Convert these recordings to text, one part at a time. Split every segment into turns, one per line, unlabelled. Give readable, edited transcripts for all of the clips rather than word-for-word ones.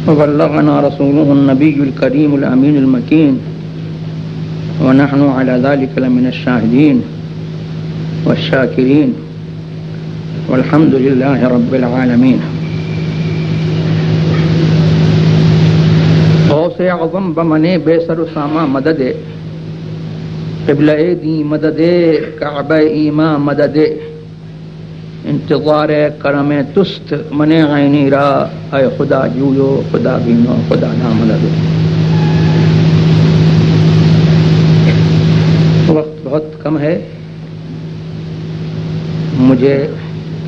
وبلغنا رسوله النبي الكريم الأمين المكين ونحن على ذلك لمن الشاهدين والشاكرين والحمد لله رب العالمين. غوث اعظم بمنے بے سر و ساما مدد قبلہ دی مدد کعبہ ایماں مدد انتظار کرم تست من عینی را اے خدا جویو خدا بینو خدا نا مدد. وقت بہت کم ہے، مجھے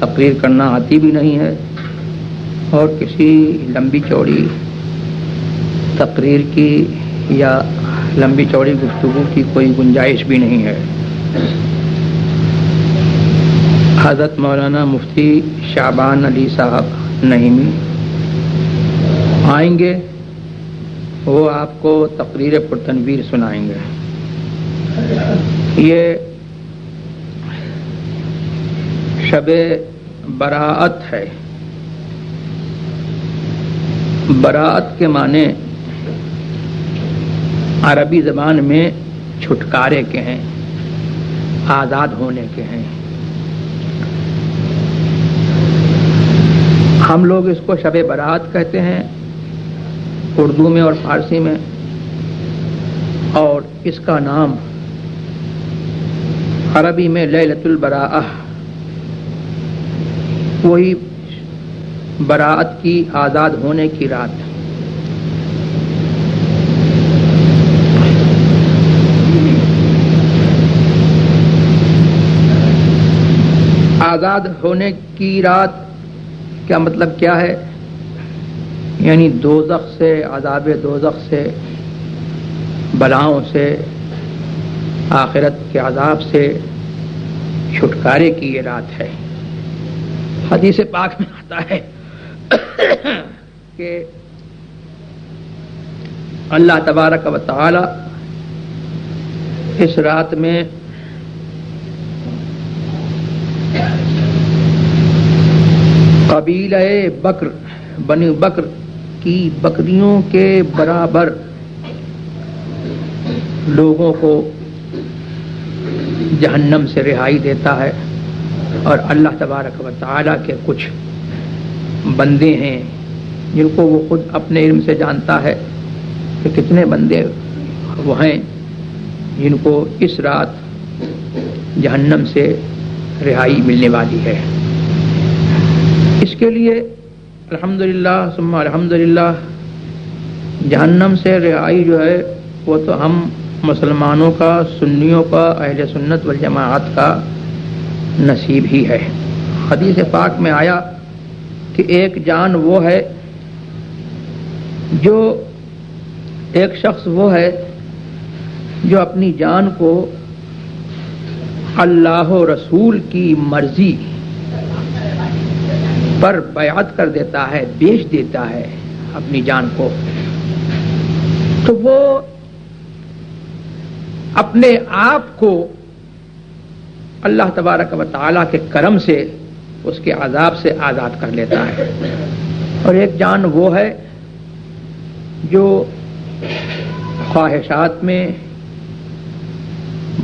تقریر کرنا آتی بھی نہیں ہے اور کسی لمبی چوڑی تقریر کی یا لمبی چوڑی گفتگو کی کوئی گنجائش بھی نہیں ہے. حضرت مولانا مفتی شعبان علی صاحب نعیمی آئیں گے، وہ آپ کو تقریر پرتنویر سنائیں گے. یہ شب براءت ہے. براءت کے معنی عربی زبان میں چھٹکارے کے ہیں، آزاد ہونے کے ہیں. ہم لوگ اس کو شب برات کہتے ہیں اردو میں اور فارسی میں، اور اس کا نام عربی میں لیلۃ البراءہ، وہی براءت کی آزاد ہونے کی رات. آزاد ہونے کی رات کیا مطلب کیا ہے؟ یعنی دوزخ سے، عذاب دوزخ سے، بلاؤں سے، آخرت کے عذاب سے چھٹکارے کی یہ رات ہے. حدیث پاک میں آتا ہے کہ اللہ تبارک و تعالی اس رات میں قبیلہ بکر، بنی بکر کی بکریوں کے برابر لوگوں کو جہنم سے رہائی دیتا ہے. اور اللہ تبارک و تعالیٰ کے کچھ بندے ہیں جن کو وہ خود اپنے علم سے جانتا ہے کہ کتنے بندے وہ ہیں جن کو اس رات جہنم سے رہائی ملنے والی ہے. اس کے لیے الحمدللہ ثم الحمدللہ جہنم سے رہائی جو ہے وہ تو ہم مسلمانوں کا، سنیوں کا، اہل سنت والجماعت کا نصیب ہی ہے. حدیث پاک میں آیا کہ ایک جان وہ ہے جو، ایک شخص وہ ہے جو اپنی جان کو اللہ و رسول کی مرضی پر بیعت کر دیتا ہے، بیچ دیتا ہے اپنی جان کو، تو وہ اپنے آپ کو اللہ تبارک و تعالیٰ کے کرم سے اس کے عذاب سے آزاد کر لیتا ہے. اور ایک جان وہ ہے جو خواہشات میں،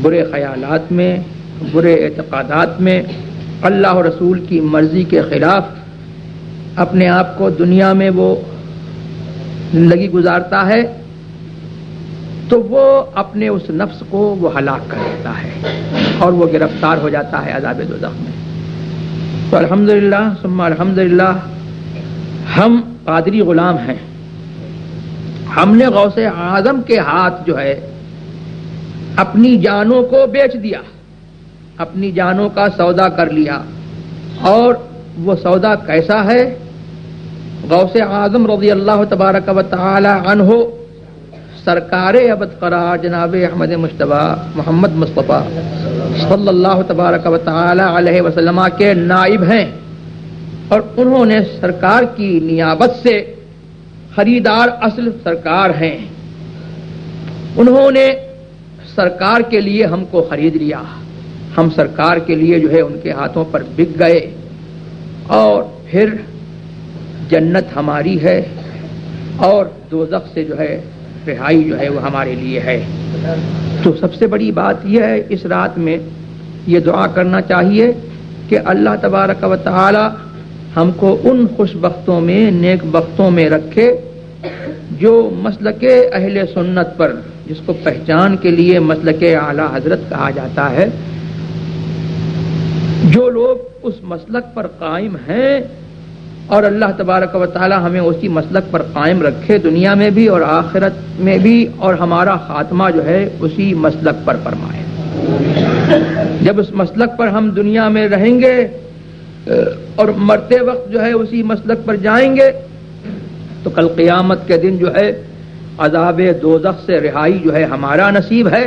برے خیالات میں، برے اعتقادات میں، اللہ و رسول کی مرضی کے خلاف اپنے آپ کو دنیا میں وہ زندگی گزارتا ہے، تو وہ اپنے اس نفس کو وہ ہلاک کر دیتا ہے اور وہ گرفتار ہو جاتا ہے عذاب دوزخ میں. تو الحمدللہ ثم الحمدللہ ہم قادری غلام ہیں. ہم نے غوث اعظم کے ہاتھ جو ہے اپنی جانوں کو بیچ دیا، اپنی جانوں کا سودا کر لیا. اور وہ سودا کیسا ہے؟ غوث اعظم رضی اللہ تبارک و تعالی عنہ سرکار ابد قرار جناب احمد مجتبی محمد مصطفیٰ صلی اللہ تبارک و تعالی علیہ وسلم کے نائب ہیں، اور انہوں نے سرکار کی نیابت سے خریدار اصل سرکار ہیں. انہوں نے سرکار کے لیے ہم کو خرید لیا، ہم سرکار کے لیے جو ہے ان کے ہاتھوں پر بک گئے، اور پھر جنت ہماری ہے، اور دوزخ سے جو ہے رہائی جو ہے وہ ہمارے لیے ہے۔ تو سب سے بڑی بات یہ ہے اس رات میں یہ دعا کرنا چاہیے کہ اللہ تبارک و تعالی ہم کو ان خوش بختوں میں، نیک بختوں میں رکھے جو مسلک اہل سنت پر، جس کو پہچان کے لیے مسلک اعلی حضرت کہا جاتا ہے، جو لوگ اس مسلک پر قائم ہیں، اور اللہ تبارک و تعالی ہمیں اسی مسلک پر قائم رکھے دنیا میں بھی اور آخرت میں بھی، اور ہمارا خاتمہ جو ہے اسی مسلک پر فرمائے۔ جب اس مسلک پر ہم دنیا میں رہیں گے اور مرتے وقت جو ہے اسی مسلک پر جائیں گے تو کل قیامت کے دن جو ہے عذاب دوزخ سے رہائی جو ہے ہمارا نصیب ہے،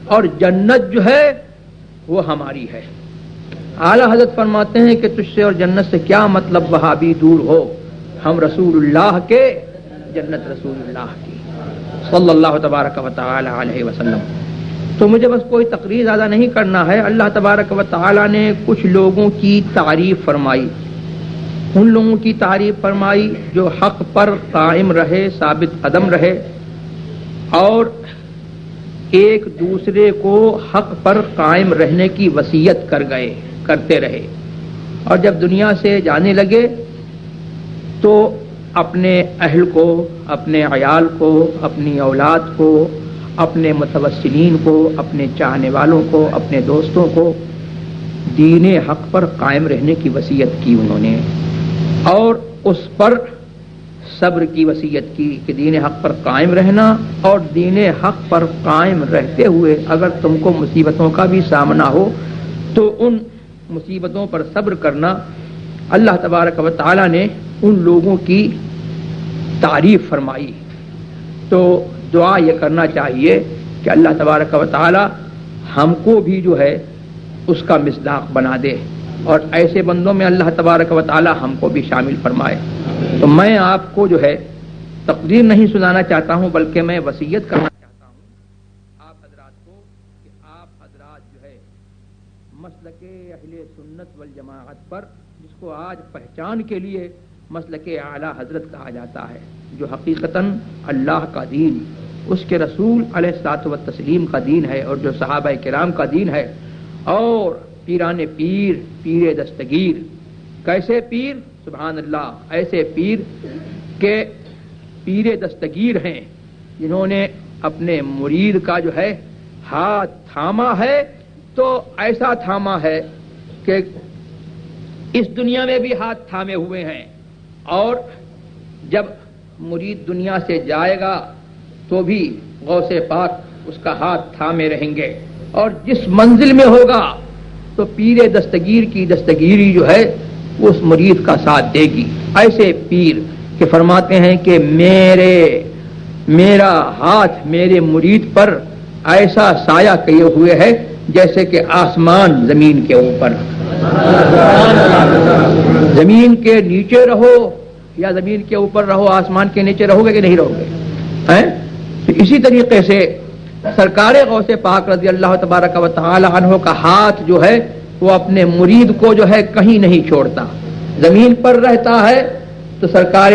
اور جنت جو ہے وہ ہماری ہے۔ اعلی حضرت فرماتے ہیں کہ تجھ سے اور جنت سے کیا مطلب وہابی دور ہو، ہم رسول اللہ کے، جنت رسول اللہ کی صلی اللہ تبارک و تعالی علیہ وسلم۔ تو مجھے بس کوئی تقریر زیادہ نہیں کرنا ہے۔ اللہ تبارک و تعالی نے کچھ لوگوں کی تعریف فرمائی، ان لوگوں کی تعریف فرمائی جو حق پر قائم رہے، ثابت قدم رہے، اور ایک دوسرے کو حق پر قائم رہنے کی وصیت کرتے رہے، اور جب دنیا سے جانے لگے تو اپنے اہل کو، اپنے عیال کو، اپنی اولاد کو، اپنے متوسلین کو، اپنے چاہنے والوں کو، اپنے دوستوں کو دین حق پر قائم رہنے کی وصیت کی انہوں نے، اور اس پر صبر کی وصیت کی کہ دین حق پر قائم رہنا، اور دین حق پر قائم رہتے ہوئے اگر تم کو مصیبتوں کا بھی سامنا ہو تو ان مصیبتوں پر صبر کرنا۔ اللہ تبارک و تعالی نے ان لوگوں کی تعریف فرمائی۔ تو دعا یہ کرنا چاہیے کہ اللہ تبارک و تعالی ہم کو بھی جو ہے اس کا مصداق بنا دے، اور ایسے بندوں میں اللہ تبارک و تعالی ہم کو بھی شامل فرمائے۔ تو میں آپ کو جو ہے تقریر نہیں سنانا چاہتا ہوں، بلکہ میں وصیت کرنا چاہتا ہوں آپ حضرات کو کہ آپ حضرات جو ہے مسلک اہل سنت والجماعت پر، جس کو آج پہچان کے لیے مسلک اعلی حضرت کہا جاتا ہے، جو حقیقتاً اللہ کا دین، اس کے رسول علیہ الصلوۃ والتسلیم کا دین ہے، اور جو صحابہ کرام کا دین ہے، اور پیران پیر، پیر دستگیر، کیسے پیر؟ سبحان اللہ، ایسے پیر کہ پیر دستگیر ہیں جنہوں نے اپنے مرید کا جو ہے ہاتھ تھاما ہے، تو ایسا تھاما ہے کہ اس دنیا میں بھی ہاتھ تھامے ہوئے ہیں، اور جب مرید دنیا سے جائے گا تو بھی غوث پاک اس کا ہاتھ تھامے رہیں گے، اور جس منزل میں ہوگا تو پیر دستگیر کی دستگیری جو ہے وہ اس مرید کا ساتھ دے گی۔ ایسے پیر کہ فرماتے ہیں کہ میرا ہاتھ میرے مرید پر ایسا سایہ کیے ہوئے ہے جیسے کہ آسمان زمین کے اوپر، زمین کے نیچے رہو یا زمین کے اوپر رہو، آسمان کے نیچے رہو گے کہ نہیں رہو گے؟ تو اسی طریقے سے سرکار غوث پاک رضی اللہ تبارک و تعالی عنہ کا ہاتھ جو ہے وہ اپنے مرید کو جو ہے کہیں نہیں چھوڑتا، زمین پر رہتا ہے تو سرکار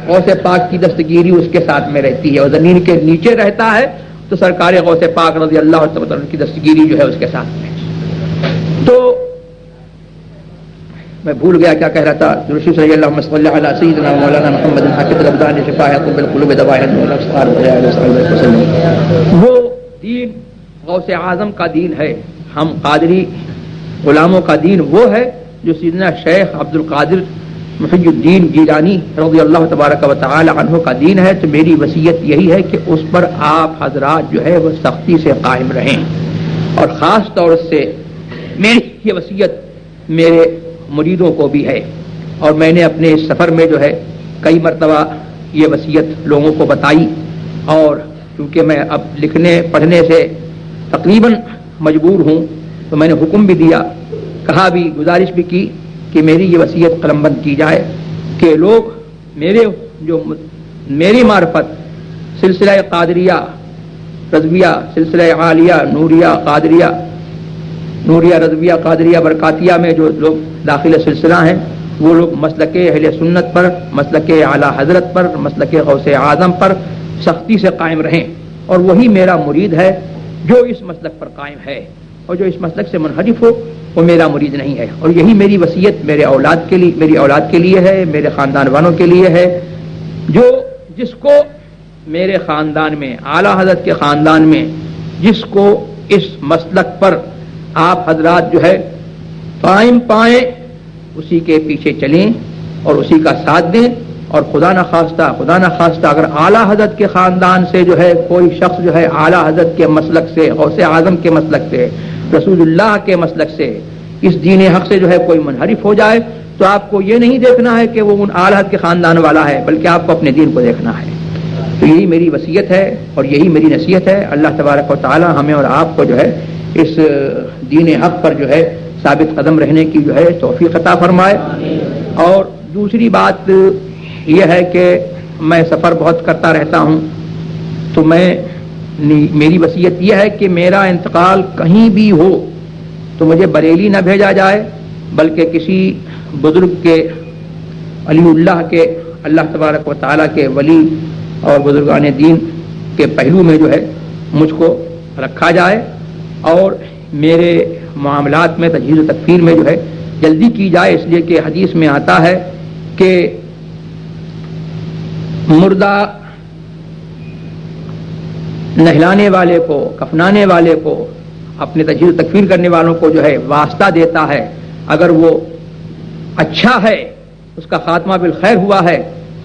غوث پاک کی دستگیری اس کے ساتھ میں رہتی ہے، اور زمین کے نیچے رہتا ہے تو سرکار غوث پاک رضی اللہ تعالی کی دستگیری جو ہے اس کے ساتھ میں۔ تو میں بھول گیا کیا کہہ رہا تھا۔ درود صلی اللہ صلی علی سیدنا مولانا محمد حافظ الابدان شفاء بالقلوب دواء والابصار وہ دین غوث اعظم کا دین ہے۔ ہم قادری غلاموں کا دین وہ ہے جو سیدنا شیخ عبد القادر محی الدین جیلانی رضی اللہ تبارک و تعالی عنہ کا دین ہے۔ تو میری وصیت یہی ہے کہ اس پر آپ حضرات جو ہے وہ سختی سے قائم رہیں، اور خاص طور سے میری یہ وصیت میرے مریدوں کو بھی ہے، اور میں نے اپنے اس سفر میں جو ہے کئی مرتبہ یہ وصیت لوگوں کو بتائی، اور کیونکہ میں اب لکھنے پڑھنے سے تقریباً مجبور ہوں تو میں نے حکم بھی دیا، کہا بھی، گزارش بھی کی کہ میری یہ وصیت قلم بند کی جائے کہ لوگ میری معرفت سلسلہ قادریہ رضویہ، سلسلہ عالیہ نوریہ قادریہ، نوریہ رضویہ قادریہ برکاتیہ میں جو لوگ داخل سلسلہ ہیں وہ لوگ مسلک اہل سنت پر، مسلک اعلیٰ حضرت پر، مسلک غوث اعظم پر سختی سے قائم رہیں، اور وہی میرا مرید ہے جو اس مسلک پر قائم ہے، اور جو اس مسلک سے منحرف ہو وہ میرا مرید نہیں ہے۔ اور یہی میری وصیت میری اولاد کے لیے ہے، میرے خاندان والوں کے لیے ہے، جس کو میرے خاندان میں، اعلیٰ حضرت کے خاندان میں جس کو اس مسلک پر آپ حضرات جو ہے قائم پائیں، اسی کے پیچھے چلیں اور اسی کا ساتھ دیں، اور خدا نخواستہ اگر اعلیٰ حضرت کے خاندان سے جو ہے کوئی شخص جو ہے اعلیٰ حضرت کے مسلک سے، غوث اعظم کے مسلک سے، رسول اللہ کے مسلک سے، اس دین حق سے جو ہے کوئی منحرف ہو جائے، تو آپ کو یہ نہیں دیکھنا ہے کہ وہ ان اعلیٰ حضرت کے خاندان والا ہے، بلکہ آپ کو اپنے دین کو دیکھنا ہے۔ تو یہی میری وصیت ہے اور یہی میری نصیحت ہے۔ اللہ تبارک و تعالی ہمیں اور آپ کو جو ہے اس دین حق پر جو ہے ثابت قدم رہنے کی جو ہے توفیق عطا فرمائے۔ اور دوسری بات یہ ہے کہ میں سفر بہت کرتا رہتا ہوں، تو میری وصیت یہ ہے کہ میرا انتقال کہیں بھی ہو تو مجھے بریلی نہ بھیجا جائے، بلکہ کسی بزرگ کے، علی اللہ کے، اللہ تبارک و تعالیٰ کے ولی اور بزرگان دین کے پہلو میں جو ہے مجھ کو رکھا جائے، اور میرے معاملات میں تجہیز و تکفیر میں جو ہے جلدی کی جائے، اس لیے کہ حدیث میں آتا ہے کہ مردہ نہلانے والے کو، کفنانے والے کو، اپنے تجہیز و تکفیر کرنے والوں کو جو ہے واسطہ دیتا ہے، اگر وہ اچھا ہے، اس کا خاتمہ بالخیر ہوا ہے،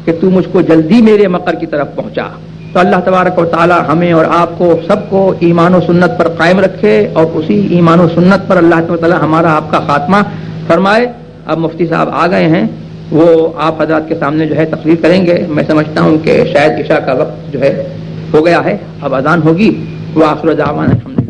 کہ تو مجھ کو جلدی میرے مقر کی طرف پہنچا۔ تو اللہ تبارک و تعالی ہمیں اور آپ کو سب کو ایمان و سنت پر قائم رکھے، اور اسی ایمان و سنت پر اللہ تعالی ہمارا آپ کا خاتمہ فرمائے۔ اب مفتی صاحب آ گئے ہیں، وہ آپ حضرات کے سامنے جو ہے تقریر کریں گے۔ میں سمجھتا ہوں کہ شاید عشاء کا وقت جو ہے ہو گیا ہے، اب اذان ہوگی۔ وآخر دعوانا الحمد